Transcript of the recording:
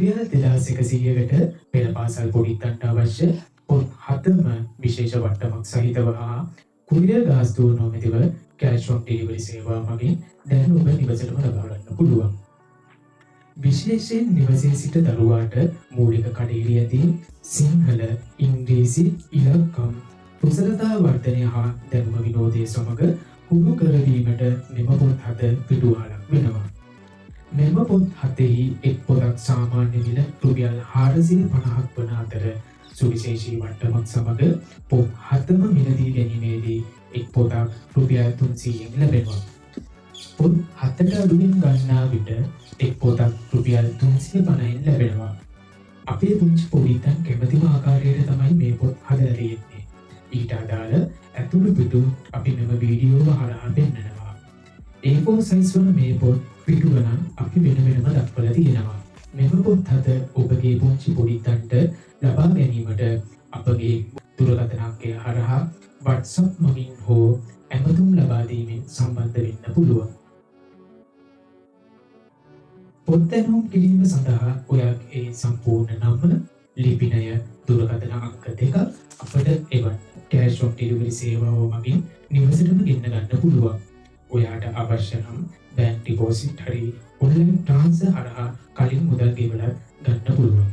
රුපියල් 2100කට පෙළ පාසල් පොඩිත්තන්ට අවශ්‍ය පොත් 7ම විශේෂ වට්ටමක් සහිතව හා කුරියර් ගාස්තුව නොමැතිව කැෂ් ඔන් ඩෙලිවරි සේවාව මගින් දැන් ඔබ නිවසටම ලබා ගන්න පුළුවන්. විශේෂයෙන් නිවසේ සිට දරුවාට මූලික කඩේරි ඇති සිංහල, ඉංග්‍රීසි, ඉලක්කම්, කුසලතා වර්ධනය හා දැනුම විනෝදය සමග හුරු කරවීමට මෙම පොත් 7 පිටුවහලක් වෙනවා. මෙම පොත් 7හි එක් පොතක් සාමාන්‍ය මිල රුපියල් 450ක් වන අතර සුවිශේෂී වට්ටමක් සමග පොත් 7ම මිලදී ගැනීමේදී එක් පොතක් රුපියල් 300න් ලැබෙනවා. පොත් 7ට අඩුවෙන් ගන්නා විට එක් පොතක් රුපියල් 350න් ලැබෙනවා. අපේ පුංචි පොඩිත්තන් කැමතිම ආකාරයට තමයි මේ පොත් හදලා තියෙන්නේ. ඊට අදාළ ඇතුළු පිටු අපි මෙම වීඩියෝව හරහා පෙන්නනවා. A4 size වන මේ පොත් පිටු ගණන් අපි වෙන වෙනම දක්වලා තියෙනවා. මෙම පොත් 7 ඔබගේ පුංචි පොඩිත්තන්ට ලබා ගැනීමට අපගේ දුරකථන අංකය හරහා WhatsApp මගින් හෝ ඇමතුම් ලබා දීමෙන් සම්බන්ධ වෙන්න පුළුවන්. පොත් දැනුම් කිරීම සඳහා ඔයාගේ සම්පූර්ණ නම, ලිපිනය, දුරකථන අංක 2 අපට එවන්න. කැෂ් ඔන් ඩෙලිවරි සේවාව මගින් නිවසටම ගෙන්න ගන්න පුළුවන්. ඔයාට අවශ්‍ය නම් බැංක් ඩිපොසිට් හරි ඔන්ලයින් ට්‍රාන්ස්ෆර් හරහා කලින් මුදල් ගෙවලා ගන්න පුළුවන්.